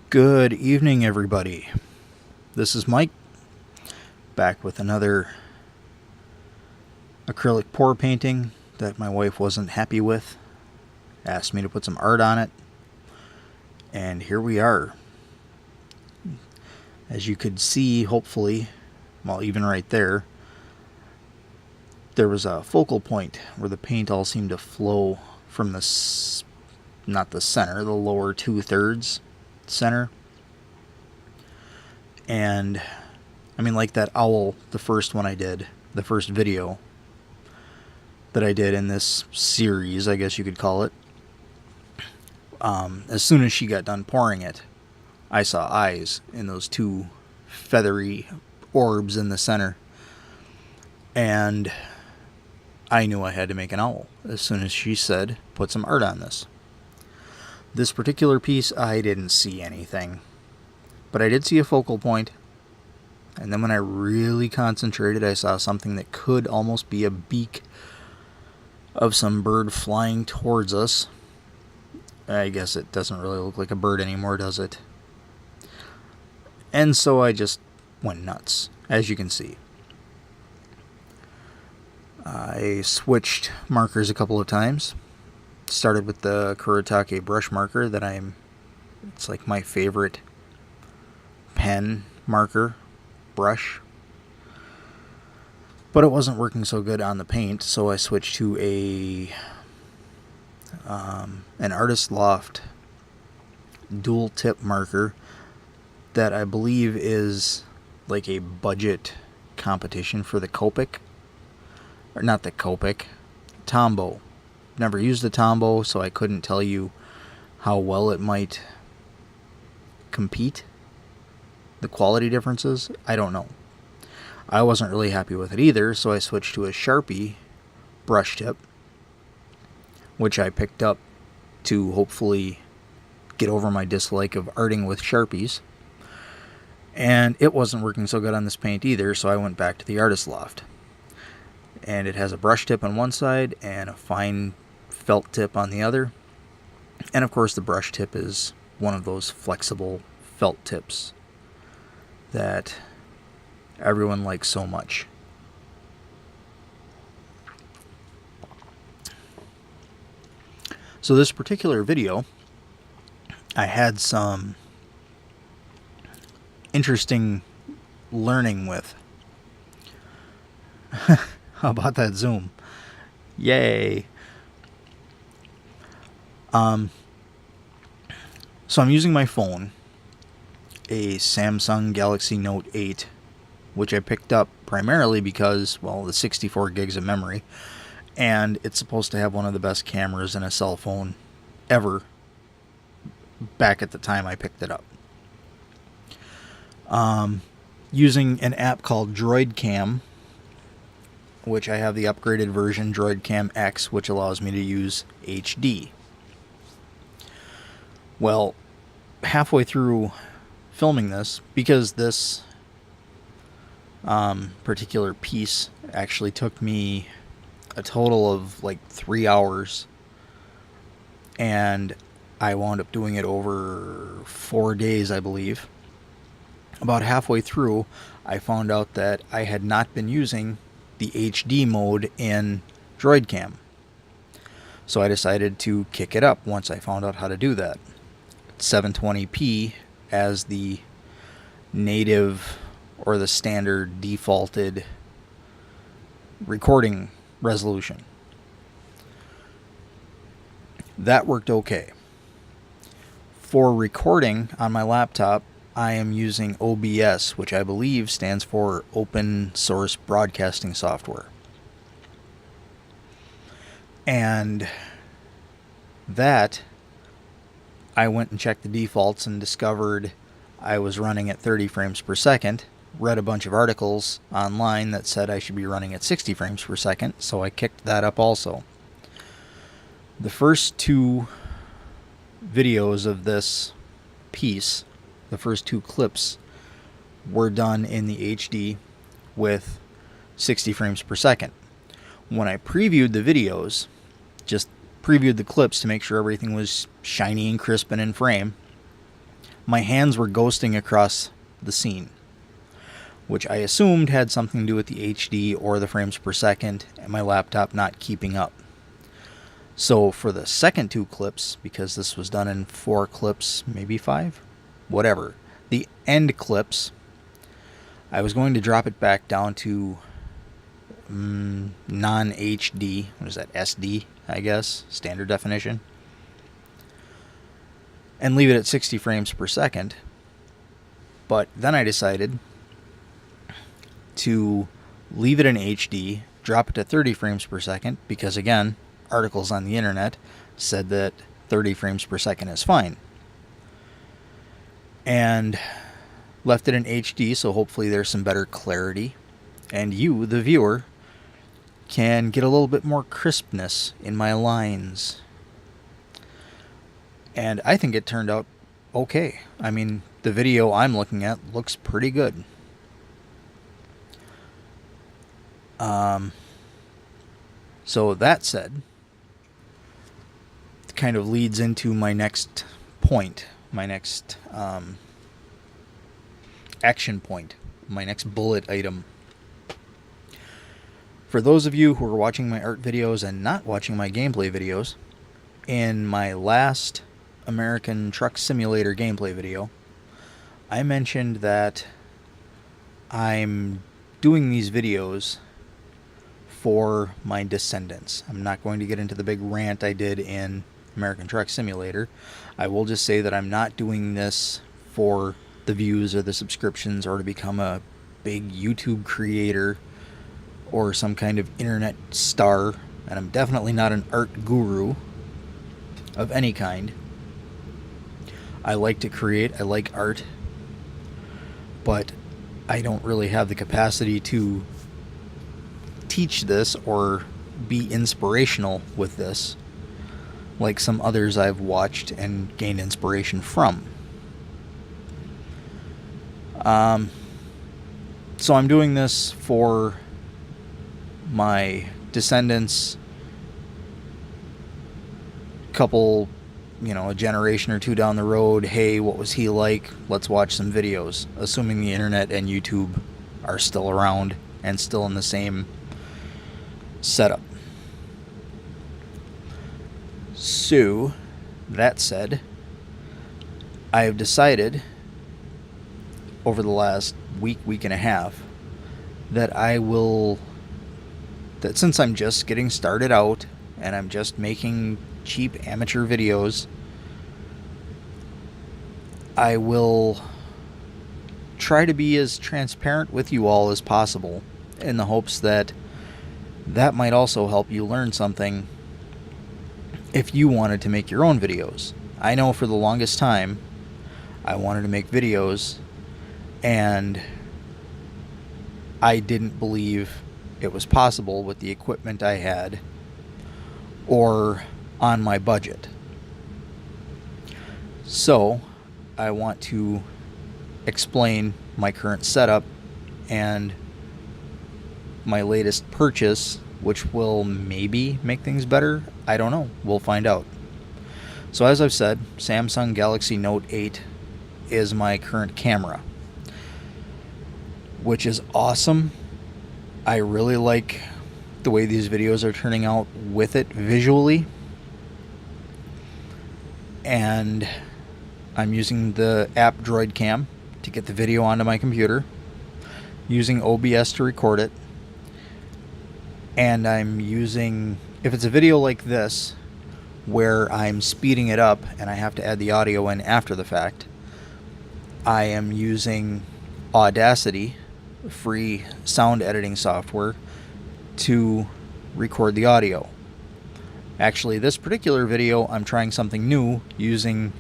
Good evening, everybody. This is Mike, back with another acrylic pour painting that my wife wasn't happy with. Asked me to put some art on it, and here we are. As you could see, hopefully, well, even right there, there was a focal point where the paint all seemed to flow from not the center, the lower 2/3 center. And I mean, like that owl, the first one I did, the first video that I did in this series, I guess you could call it. As soon as she got done pouring it, I saw eyes in those two feathery orbs in the center, and I knew I had to make an owl as soon as she said, put some art on this. This particular piece, I didn't see anything, but I did see a focal point, and then when I really concentrated, I saw something that could almost be a beak of some bird flying towards us. I guess it doesn't really look like a bird anymore, does it? And so I just went nuts, as you can see. I switched markers a couple of times. Started with the Kuretake brush marker it's like my favorite pen marker brush. But it wasn't working so good on the paint, so I switched to an Artist Loft dual tip marker that I believe is like a budget competition for the Copic. Or not the Copic, Tombow. Never used the Tombow, so I couldn't tell you how well it might compete. The quality differences, I don't know. I wasn't really happy with it either, so I switched to a Sharpie brush tip, which I picked up to hopefully get over my dislike of arting with Sharpies. And it wasn't working so good on this paint either, so I went back to the Artist Loft. And it has a brush tip on one side and a fine felt tip on the other. And of course the brush tip is one of those flexible felt tips that everyone likes so much. So this particular video, I had some interesting learning with. How about that zoom? Yay! So I'm using my phone, a Samsung Galaxy Note 8, which I picked up primarily because, well, the 64 gigs of memory, and it's supposed to have one of the best cameras in a cell phone ever back at the time I picked it up. Using an app called DroidCam, which I have the upgraded version, DroidCam X, which allows me to use HD. Well, halfway through filming this, because this particular piece actually took me a total of like 3 hours, and I wound up doing it over 4 days, I believe. About halfway through, I found out that I had not been using the HD mode in DroidCam. So I decided to kick it up once I found out how to do that. 720p as the native or the standard defaulted recording resolution. That worked okay. For recording on my laptop, I am using OBS, which I believe stands for Open Source Broadcasting Software. And that, I went and checked the defaults and discovered I was running at 30 frames per second. Read a bunch of articles online that said I should be running at 60 frames per second, so I kicked that up also. The first two videos of this piece, the first two clips, were done in the HD with 60 frames per second. When I previewed the videos, just previewed the clips to make sure everything was shiny and crisp and in frame, my hands were ghosting across the scene, which I assumed had something to do with the HD or the frames per second and my laptop not keeping up. So for the second 2 clips, because this was done in 4 clips, maybe 5, whatever, the end clips, I was going to drop it back down to non-HD, what is that, SD, I guess, standard definition, and leave it at 60 frames per second. But then I decided to leave it in HD, drop it to 30 frames per second, because again, articles on the internet said that 30 frames per second is fine. And left it in HD, so hopefully there's some better clarity, and you, the viewer, can get a little bit more crispness in my lines. And I think it turned out okay. I mean, the video I'm looking at looks pretty good. So that said, it kind of leads into my next point, my next action point, my next bullet item. For those of you who are watching my art videos and not watching my gameplay videos, in my last American Truck Simulator gameplay video, I mentioned that I'm doing these videos for my descendants. I'm not going to get into the big rant I did in American Truck Simulator. I will just say that I'm not doing this for the views or the subscriptions or to become a big YouTube creator or some kind of internet star, and I'm definitely not an art guru of any kind. I like to create, I like art, but I don't really have the capacity to teach this or be inspirational with this like some others I've watched and gained inspiration from. So I'm doing this for my descendants, couple, a generation or 2 down the road. Hey, what was he like? Let's watch some videos, assuming the internet and YouTube are still around and still in the same setup. So, that said, I have decided over the last week and a half, that since I'm just getting started out and I'm just making cheap amateur videos, I will try to be as transparent with you all as possible in the hopes that might also help you learn something if you wanted to make your own videos. I know for the longest time I wanted to make videos and I didn't believe it was possible with the equipment I had or on my budget. So I want to explain my current setup and my latest purchase, which will maybe make things better. I don't know. We'll find out. So as I've said, Samsung Galaxy Note 8 is my current camera, which is awesome. I really like the way these videos are turning out with it visually. And I'm using the app DroidCam to get the video onto my computer, using OBS to record it, and I'm using, if it's a video like this where I'm speeding it up and I have to add the audio in after the fact, I am using Audacity, free sound editing software, to record the audio. Actually, this particular video, I'm trying something new using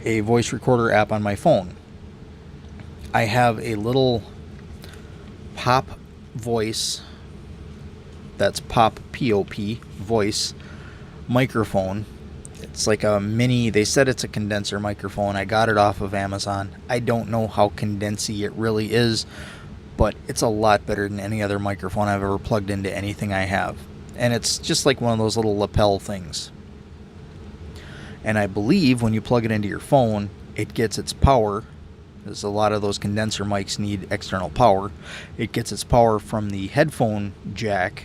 a voice recorder app on my phone. I have a little pop voice, that's pop, P-O-P, voice microphone. It's like a mini, they said it's a condenser microphone. I got it off of Amazon. I don't know how condensy it really is, but it's a lot better than any other microphone I've ever plugged into anything I have. And it's just like one of those little lapel things. And I believe when you plug it into your phone, it gets its power, because a lot of those condenser mics need external power. It gets its power from the headphone jack.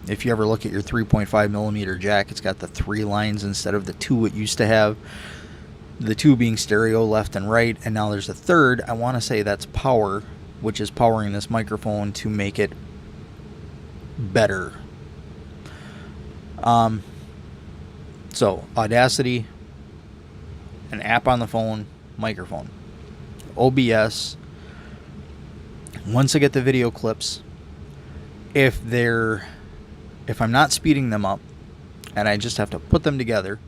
If you ever look at your 3.5 millimeter jack, it's got the 3 lines instead of the 2 it used to have. The 2 being stereo left and right, and now there's a third. I want to say that's power, which is powering this microphone to make it better. So Audacity, an app on the phone, microphone. OBS. Once I get the video clips, if I'm not speeding them up and I just have to put them together,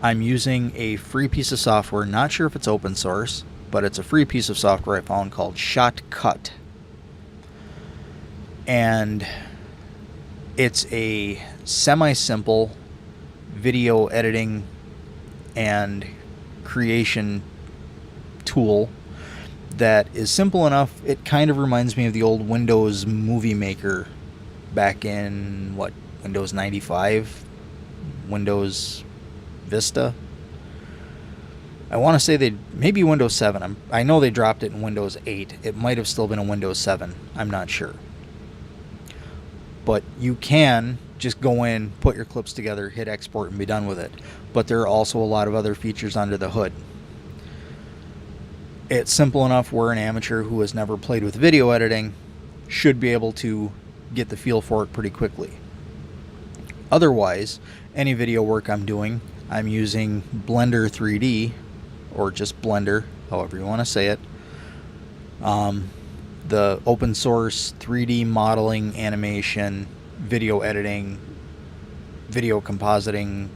I'm using a free piece of software. Not sure if it's open source, but it's a free piece of software I found called Shotcut. And it's a semi-simple video editing and creation tool that is simple enough. It kind of reminds me of the old Windows Movie Maker back in, Windows 95? Windows Vista? I want to say maybe Windows 7. I know they dropped it in Windows 8. It might have still been a Windows 7. I'm not sure. But you can just go in, put your clips together, hit export, and be done with it. But there are also a lot of other features under the hood. It's simple enough where an amateur who has never played with video editing should be able to get the feel for it pretty quickly. Otherwise, any video work I'm doing, I'm using Blender 3D, or just Blender, however you want to say it. The open source 3D modeling, animation, video editing, video compositing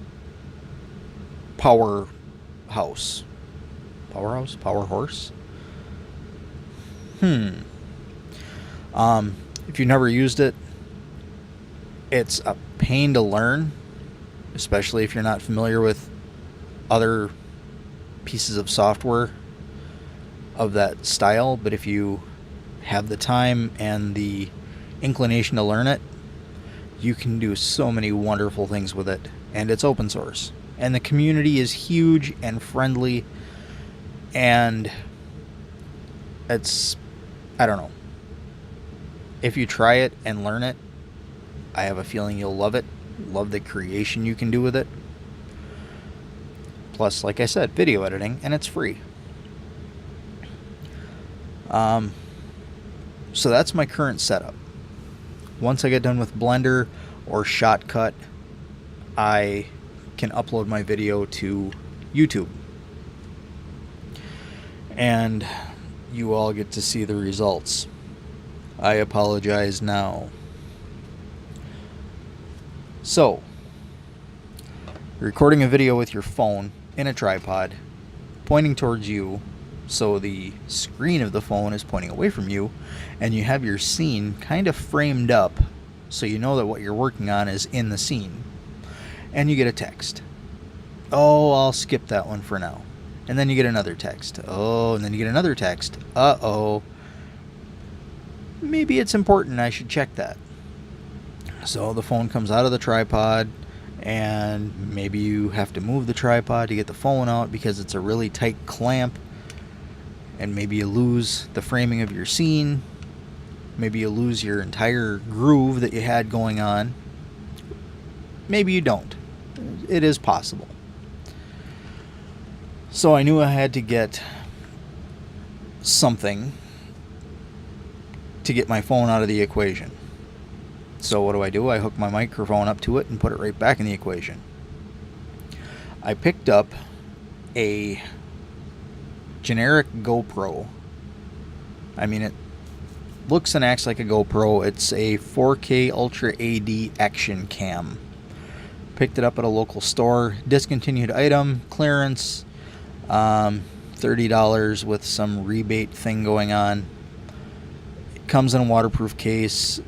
powerhouse. Powerhorse? If you've never used it, it's a pain to learn, especially if you're not familiar with other pieces of software of that style. But if you have the time and the inclination to learn it, you can do so many wonderful things with it. And it's open source. And the community is huge and friendly. And it's, I don't know. If you try it and learn it, I have a feeling you'll love it. Love the creation you can do with it. Plus, like I said, video editing, and it's free. So that's my current setup. Once I get done with Blender or Shotcut, I can upload my video to YouTube. And you all get to see the results. I apologize now. So, recording a video with your phone in a tripod, pointing towards you, so the screen of the phone is pointing away from you, and you have your scene kind of framed up so you know that what you're working on is in the scene. And you get a text. Oh, I'll skip that one for now. And then you get another text. Oh, and then you get another text. Uh-oh. Maybe it's important, I should check that. So the phone comes out of the tripod, and maybe you have to move the tripod to get the phone out because it's a really tight clamp, and maybe you lose the framing of your scene. Maybe you lose your entire groove that you had going on. Maybe you don't. It is possible. So I knew I had to get something to get my phone out of the equation. So what do? I hook my microphone up to it and put it right back in the equation. I picked up a generic GoPro. I mean, it looks and acts like a GoPro. It's a 4K Ultra AD action cam. Picked it up at a local store. Discontinued item, clearance, $30 with some rebate thing going on. It comes in a waterproof case.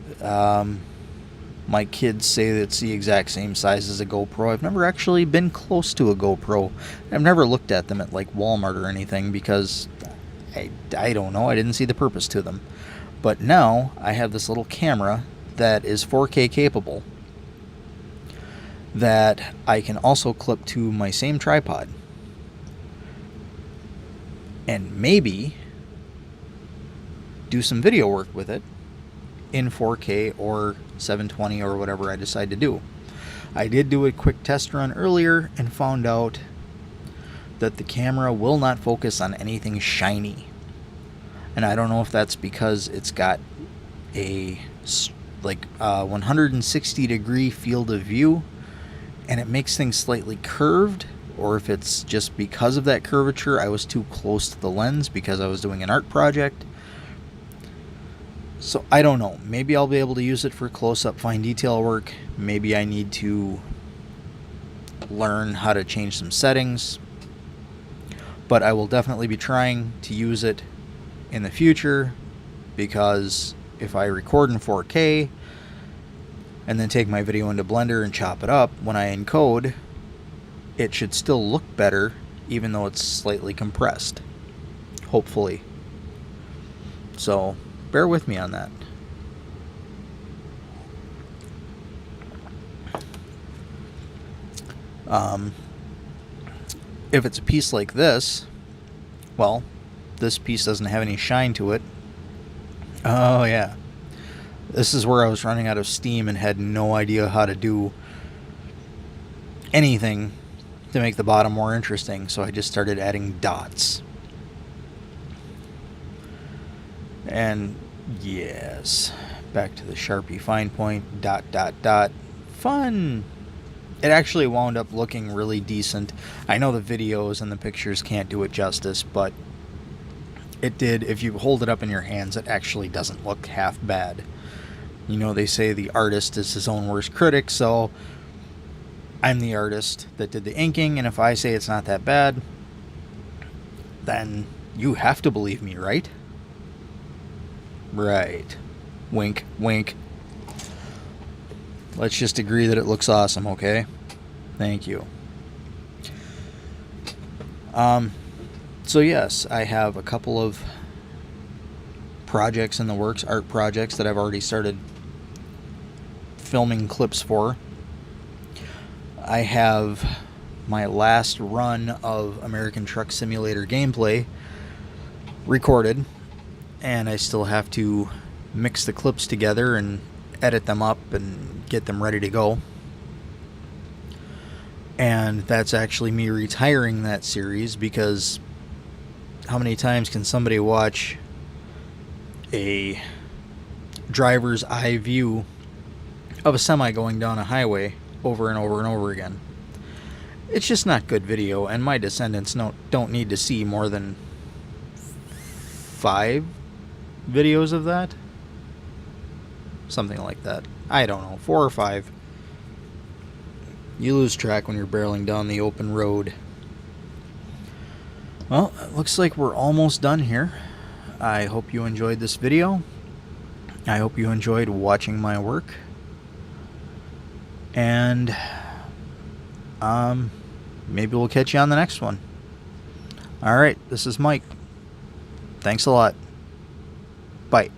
My kids say that it's the exact same size as a GoPro. I've never actually been close to a GoPro. I've never looked at them at like Walmart or anything because I don't know. I didn't see the purpose to them. But now I have this little camera that is 4K capable that I can also clip to my same tripod. and maybe do some video work with it in 4K or 720 or whatever I decide to do. I did do a quick test run earlier and found out that the camera will not focus on anything shiny. And I don't know if that's because it's got a 160 degree field of view and it makes things slightly curved, or if it's just because of that curvature I was too close to the lens because I was doing an art project. So I don't know. Maybe I'll be able to use it for close-up fine detail work. Maybe I need to learn how to change some settings. But I will definitely be trying to use it in the future, because if I record in 4K and then take my video into Blender and chop it up, when I encode, it should still look better even though it's slightly compressed. Hopefully. So bear with me on that. If it's a piece like this, well, this piece doesn't have any shine to it. Oh yeah. This is where I was running out of steam and had no idea how to do anything to make the bottom more interesting, so I just started adding dots. And yes, back to the Sharpie fine point, dot, dot, dot. Fun! It actually wound up looking really decent. I know the videos and the pictures can't do it justice, but it did. If you hold it up in your hands, it actually doesn't look half bad. You know, they say the artist is his own worst critic, so I'm the artist that did the inking, and if I say it's not that bad, then you have to believe me, right? Right. Wink, wink. Let's just agree that it looks awesome, okay? Thank you. So yes, I have a couple of projects in the works, art projects that I've already started filming clips for. I have my last run of American Truck Simulator gameplay recorded, and I still have to mix the clips together and edit them up and get them ready to go. And that's actually me retiring that series, because how many times can somebody watch a driver's eye view of a semi going down a highway over and over and over again? It's just not good video, and my descendants don't need to see more than 5 videos of that. Something like that. I don't know, 4 or 5. You lose track when you're barreling down the open road. Well, it looks like we're almost done here. I hope you enjoyed this video. I hope you enjoyed watching my work. And maybe we'll catch you on the next one. Alright, this is Mike. Thanks a lot. Bye.